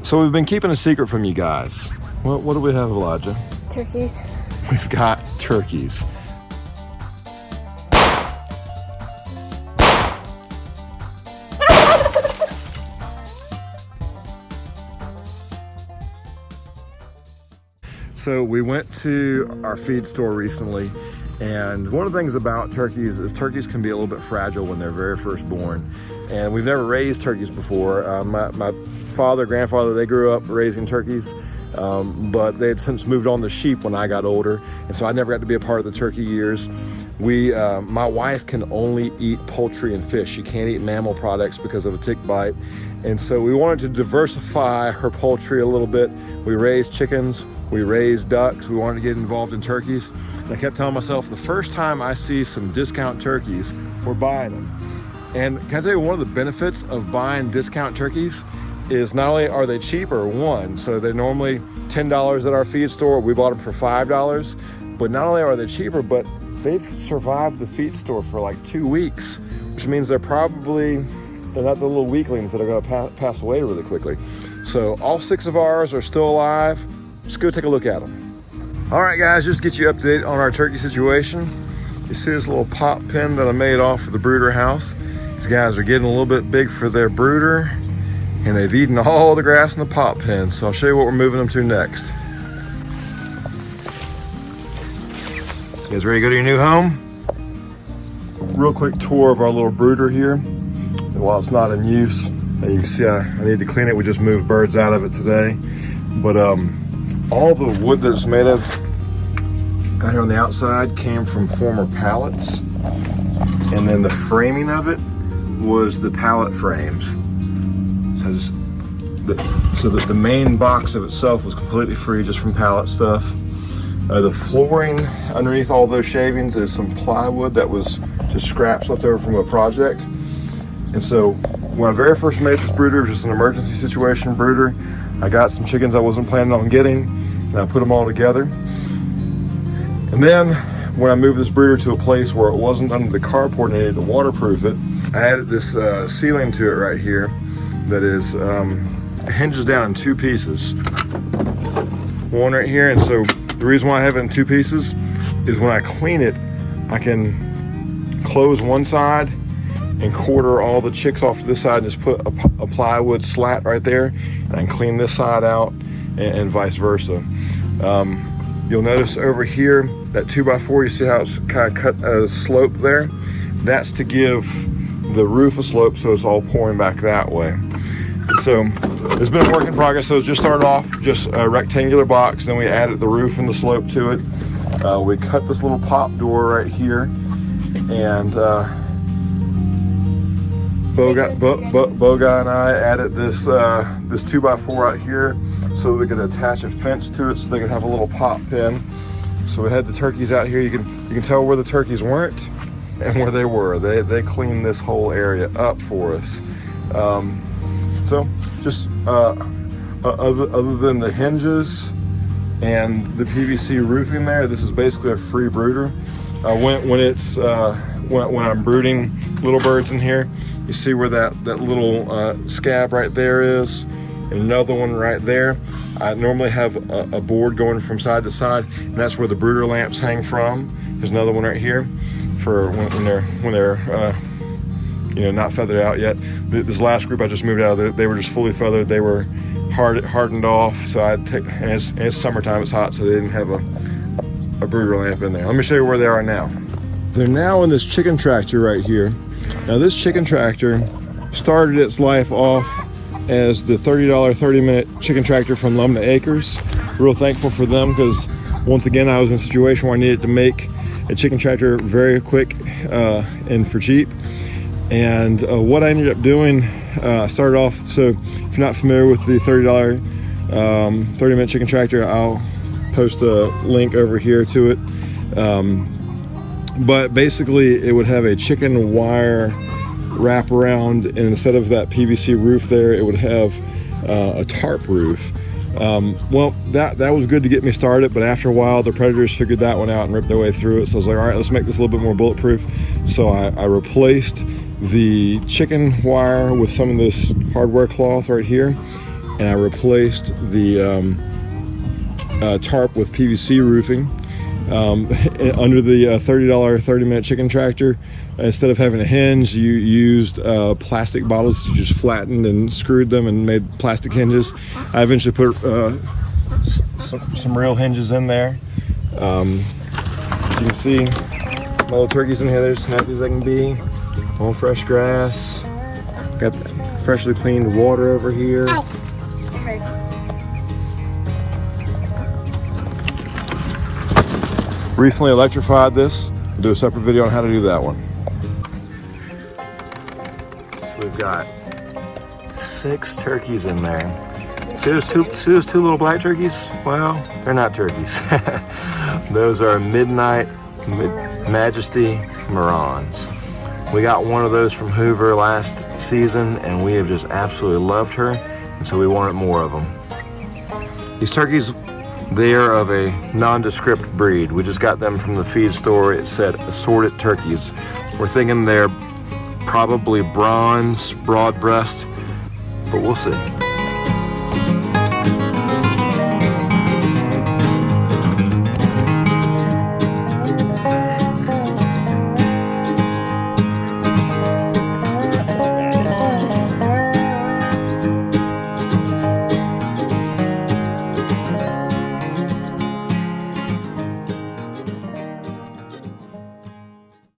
So we've been keeping a secret from you guys. What do we have, Elijah? Turkeys. We've got turkeys. So we went to our feed store recently, and one of the things about turkeys is turkeys can be a little bit fragile when they're very first born. And we've never raised turkeys before. My father, grandfather, they grew up raising turkeys, but they had since moved on to sheep when I got older, and so I never got to be a part of the turkey years. My wife can only eat poultry and fish. She can't eat mammal products because of a tick bite. And so we wanted to diversify her poultry a little bit. We raised chickens, we raised ducks, we wanted to get involved in turkeys. And I kept telling myself, the first time I see some discount turkeys, we're buying them. And can I tell you, one of the benefits of buying discount turkeys is not only are they cheaper, so they're normally $10 at our feed store, we bought them for $5, but not only are they cheaper, but they've survived the feed store for like 2 weeks, which means they're not the little weaklings that are gonna pass away really quickly. So all 6 of ours are still alive. Let's go take a look at them. All right, guys, just to get you up to date on our turkey situation. You see this little pop pen that I made off of the brooder house. These guys are getting a little bit big for their brooder, and they've eaten all the grass in the pop pen. So I'll show you what we're moving them to next. You guys ready to go to your new home? Real quick tour of our little brooder here. And while it's not in use, and you can see I need to clean it. We just moved birds out of it today. But all the wood that it's made of out here on the outside came from former pallets. And then the framing of it was the pallet frames. So the main box of itself was completely free just from pallet stuff. The flooring underneath all those shavings is some plywood that was just scraps left over from a project. And so when I very first made this brooder, it was just an emergency situation brooder. I got some chickens I wasn't planning on getting, and I put them all together. And then when I moved this brooder to a place where it wasn't under the carport and I needed to waterproof it, I added this ceiling to it right here that is hinges down in 2 pieces. One right here, and so the reason why I have it in 2 pieces is when I clean it, I can close one side and quarter all the chicks off to this side and just put a plywood slat right there, and I can clean this side out and vice versa. You'll notice over here, that 2x4, you see how it's kind of cut a slope there? That's to give the roof a slope so it's all pouring back that way. And so it's been a work in progress. So it just started off just a rectangular box, then we added the roof and the slope to it. We cut this little pop door right here, and Boga and I added this 2x4 out here so that we could attach a fence to it so they could have a little pop pen. So we had the turkeys out here. You can tell where the turkeys weren't and where they were. They cleaned this whole area up for us. So just other than the hinges and the PVC roofing there, this is basically a free brooder. When I'm brooding little birds in here, you see where that little scab right there is, and another one right there. I normally have a board going from side to side, and that's where the brooder lamps hang from. There's another one right here for when they're not feathered out yet. This last group I just moved out of, they were just fully feathered. They were hardened off, so and it's summertime, it's hot, so they didn't have a brooder lamp in there. Let me show you where they are now. They're now in this chicken tractor right here. Now this chicken tractor started its life off as the $30 30-minute chicken tractor from Lumna Acres. Real thankful for them, because once again I was in a situation where I needed to make a chicken tractor very quick and for cheap. And what I ended up doing, I started off, so if you're not familiar with the $30 30-minute chicken tractor, I'll post a link over here to it. But basically it would have a chicken wire wrap around, and instead of that PVC roof there, it would have a tarp roof. Well, that was good to get me started, but after a while the predators figured that one out and ripped their way through it. So I was like, all right, let's make this a little bit more bulletproof. So I replaced the chicken wire with some of this hardware cloth right here, and I replaced the tarp with PVC roofing. Under the $30 30-minute chicken tractor, instead of having a hinge, you used plastic bottles. You just flattened and screwed them and made plastic hinges. I eventually put some real hinges in there. You can see my little turkeys in here. They're as happy as they can be. On fresh grass. Got freshly cleaned water over here. Ow. It hurts. Recently electrified this. We'll do a separate video on how to do that one. So we've got 6 turkeys in there. See those two little black turkeys? Well, they're not turkeys. Those are Midnight Majesty Marans. We got one of those from Hoover last season, and we have just absolutely loved her, and so we wanted more of them. These turkeys, they are of a nondescript breed. We just got them from the feed store. It said assorted turkeys. We're thinking they're probably bronze, broad breast, but we'll see.